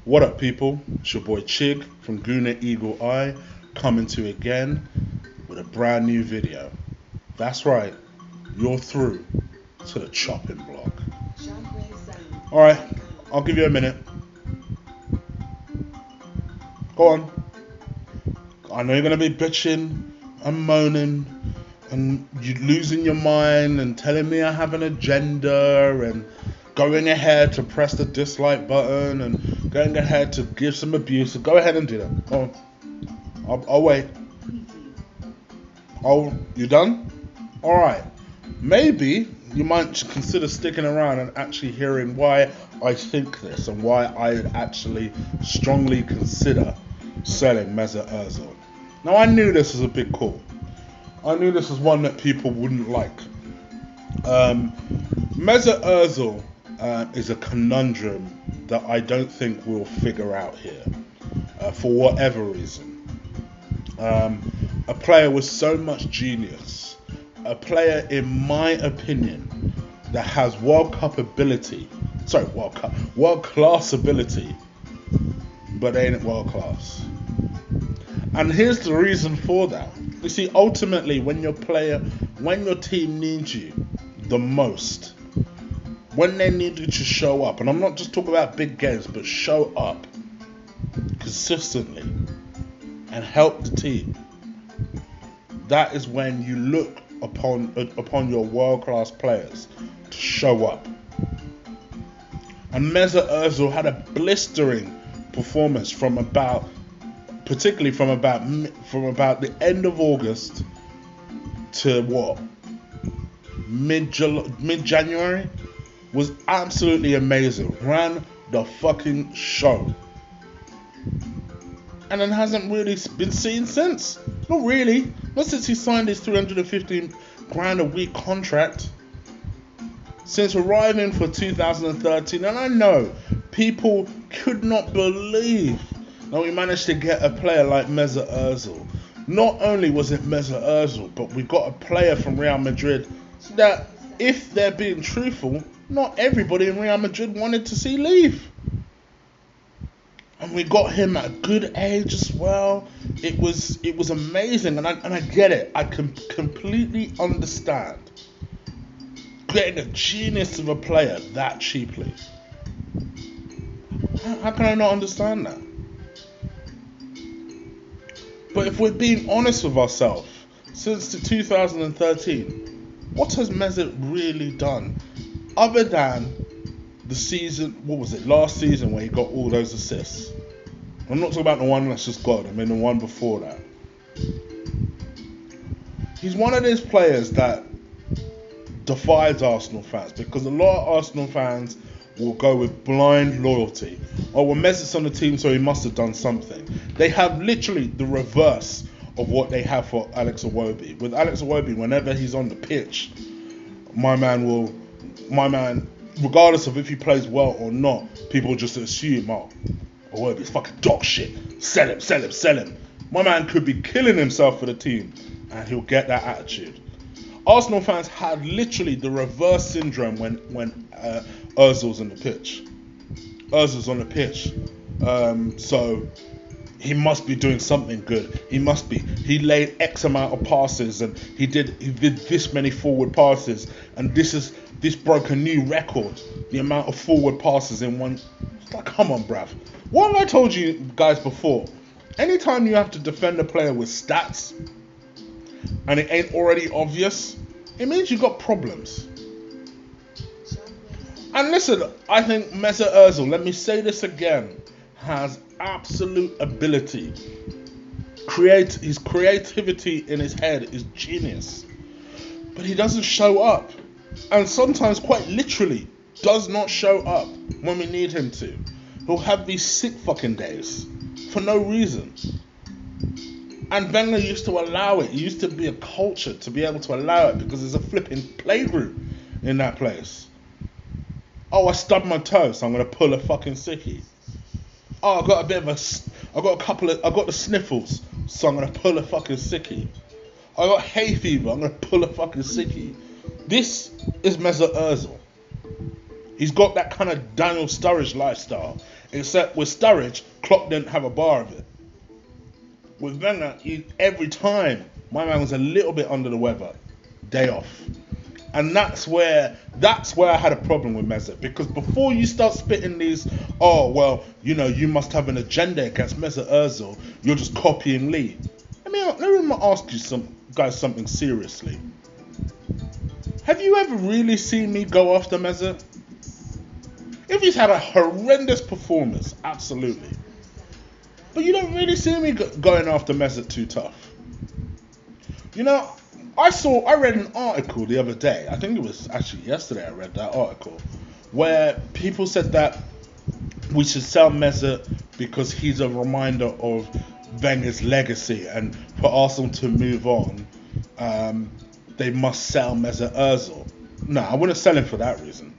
What up, people? It's your boy Chig from Guna Eagle Eye, coming to you again with a brand new video. That's right, you're through to the chopping block. Alright, I'll give you a minute. Go on. I know you're going to be bitching and moaning and you losing your mind and telling me I have an agenda and going ahead to press the dislike button and going ahead to give some abuse. So go ahead and do that. Go on. I'll wait. Oh, you done? Alright. Maybe you might consider sticking around and actually hearing why I think this and why I actually strongly consider selling Mesut Ozil. Now, I knew this was a big call. I knew this was one that people wouldn't like. Mesut Ozil is a conundrum that I don't think we'll figure out here for whatever reason. A player with so much genius, a player, in my opinion, that has World Class ability, but ain't world class. And here's the reason for that. You see, ultimately, when your team needs you the most, when they need you to show up, and I'm not just talking about big games, but show up consistently and help the team, that is when you look upon your world-class players to show up. And Mesut Ozil had a blistering performance particularly from about the end of August to mid-January, was absolutely amazing. Ran the fucking show. And then hasn't really been seen since. Not really. Not since he signed his 315 grand a week contract. Since arriving for 2013. And I know people could not believe that we managed to get a player like Mesut Ozil. Not only was it Mesut Ozil, but we got a player from Real Madrid that, if they're being truthful, not everybody in Real Madrid wanted to see leave. And we got him at a good age as well. It was amazing, and I get it. I can completely understand getting a genius of a player that cheaply. How can I not understand that? But if we're being honest with ourselves, since 2013, what has Mesut really done other than the season, last season where he got all those assists? I'm not talking about the one that's just got, I mean the one before that. He's one of those players that defies Arsenal fans, because a lot of Arsenal fans will go with blind loyalty. Oh, well, Mesut's on the team, so he must have done something. They have literally the reverse of what they have for Alex Iwobi. With Alex Iwobi, whenever he's on the pitch, my man, regardless of if he plays well or not, people just assume, oh, Iwobi's fucking dog shit. Sell him. My man could be killing himself for the team, and he'll get that attitude. Arsenal fans had literally the reverse syndrome when Ozil's on the pitch. Ozil's on the pitch. So he must be doing something good. He must be. He laid X amount of passes and he did this many forward passes, and this broke a new record. The amount of forward passes in one. It's like, come on, bruv. What have I told you guys before? Anytime you have to defend a player with stats and it ain't already obvious, it means you got problems. And listen, I think Mesut Ozil, let me say this again, has absolute ability. His creativity in his head is genius. But he doesn't show up. And sometimes, quite literally, does not show up when we need him to. He'll have these sick fucking days for no reason. And Wenger used to allow it. It used to be a culture to be able to allow it, because there's a flipping playgroup in that place. Oh, I stubbed my toe, so I'm gonna pull a fucking sickie. Oh, I got the sniffles, so I'm gonna pull a fucking sickie. I got hay fever, I'm gonna pull a fucking sickie. This is Mesut Ozil. He's got that kind of Daniel Sturridge lifestyle. Except with Sturridge, Klopp didn't have a bar of it. With Wenger, every time my man was a little bit under the weather, day off. And that's where I had a problem with Mesut, because before you start spitting these, oh well, you must have an agenda against Mesut Ozil, you're just copying Lee. Let me ask you something seriously. Have you ever really seen me go after Mesut? If he's had a horrendous performance, absolutely. But you don't really see me going after Mesut too tough. I read an article the other day. I think it was actually yesterday I read that article, where people said that we should sell Mesut because he's a reminder of Wenger's legacy, and for Arsenal to move on, they must sell Mesut Ozil. No, I wouldn't sell him for that reason.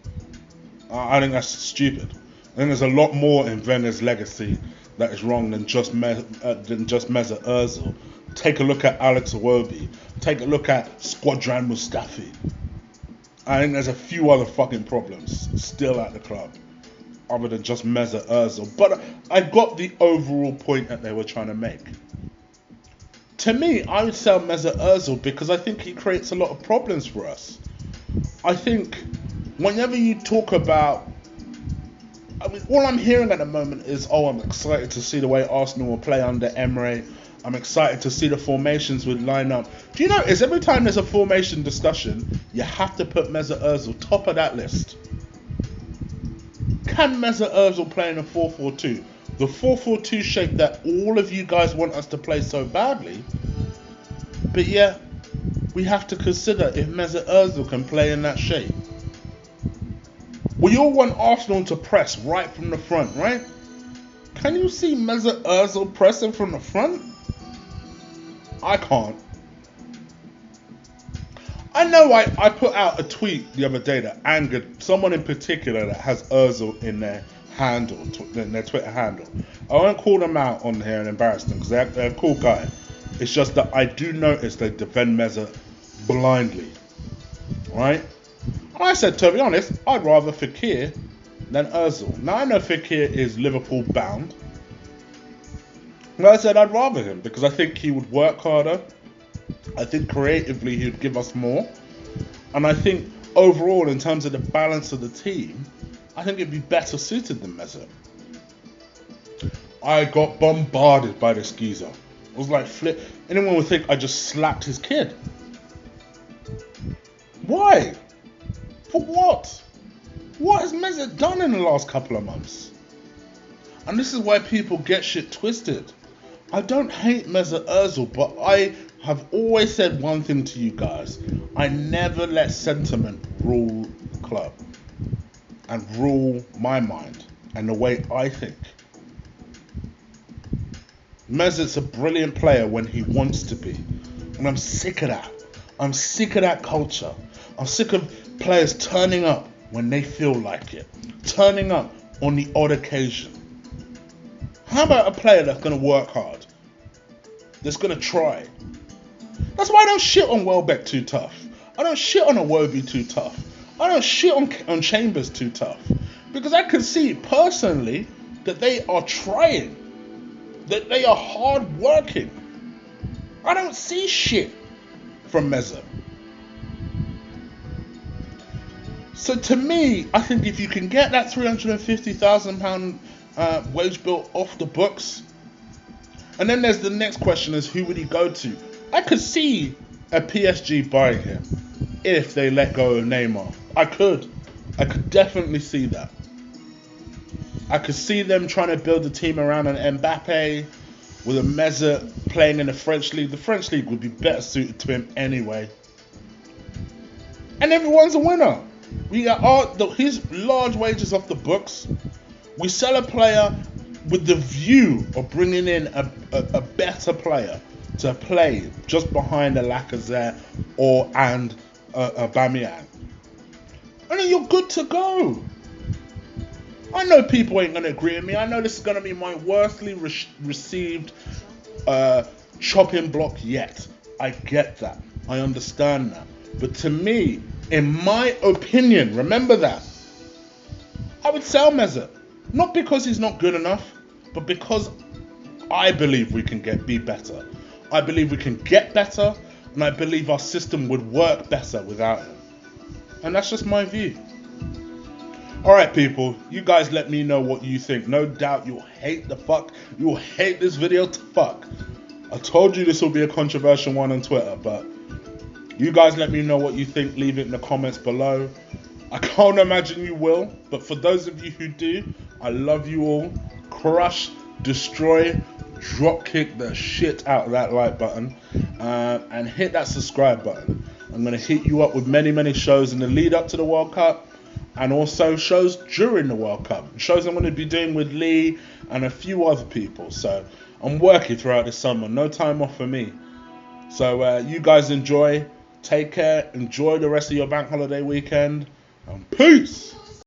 I think that's stupid. I think there's a lot more in Wenger's legacy that is wrong than just Mesut Ozil. Take a look at Alex Iwobi. Take a look at Squadron Mustafi. I think there's a few other fucking problems still at the club, other than just Mesut Ozil. But I got the overall point that they were trying to make. To me, I would sell Mesut Ozil because I think he creates a lot of problems for us. I think whenever you talk about, all I'm hearing at the moment is, I'm excited to see the way Arsenal will play under Emery. I'm excited to see the formations would line up. Do you notice every time there's a formation discussion, you have to put Mesut Ozil top of that list? Can Mesut Ozil play in a 4-4-2? The 4-4-2 shape that all of you guys want us to play so badly. But yeah, we have to consider if Mesut Ozil can play in that shape. We all want Arsenal to press right from the front, right? Can you see Mesut Ozil pressing from the front? I can't. I know I put out a tweet the other day that angered someone in particular that has Ozil in their handle, in their Twitter handle. I won't call them out on here and embarrass them because they're a cool guy. It's just that I do notice they defend Mesut blindly, right? And I said, to be honest, I'd rather Fekir than Ozil. Now I know Fekir is Liverpool bound. And I said I'd rather him because I think he would work harder. I think creatively he would give us more. And I think overall, in terms of the balance of the team, I think it'd be better suited than Mesut. I got bombarded by this geezer. It was like flip. Anyone would think I just slapped his kid. Why? For what? What has Mesut done in the last couple of months? And this is why people get shit twisted. I don't hate Mesut Ozil, but I have always said one thing to you guys. I never let sentiment rule the club and rule my mind and the way I think. Mesut's a brilliant player when he wants to be. And I'm sick of that. I'm sick of that culture. I'm sick of players turning up when they feel like it. Turning up on the odd occasion. How about a player that's going to work hard? That's going to try? That's why I don't shit on Welbeck too tough. I don't shit on Iwobi too tough. I don't shit on Chambers too tough. Because I can see personally that they are trying. That they are hard working. I don't see shit from Mesut. So to me, I think if you can get that £350,000 wage bill off the books, and then there's the next question is who would he go to? I could see a PSG buying him if they let go of Neymar. I could definitely see that. I could see them trying to build a team around an Mbappe with a Mesut playing in the French league. The French league would be better suited to him anyway. And everyone's a winner. We got his large wages off the books. We sell a player with the view of bringing in a better player to play just behind a Lacazette and Aubameyang. And then you're good to go. I know people ain't going to agree with me. I know this is going to be my worstly received chopping block yet. I get that. I understand that. But to me, in my opinion, remember that, I would sell Mesut. Not because he's not good enough, but because I believe we can be better. I believe we can get better, and I believe our system would work better without him. And that's just my view. Alright people, you guys let me know what you think. No doubt you'll hate this video to fuck. I told you this will be a controversial one on Twitter, but you guys let me know what you think. Leave it in the comments below. I can't imagine you will, but for those of you who do, I love you all. Crush, destroy, drop kick the shit out of that like button, and hit that subscribe button. I'm going to hit you up with many shows in the lead up to the World Cup, and also shows during the World Cup. Shows I'm going to be doing with Lee and a few other people. So I'm working throughout the summer. No time off for me. So you guys enjoy. Take care. Enjoy the rest of your bank holiday weekend. And peace.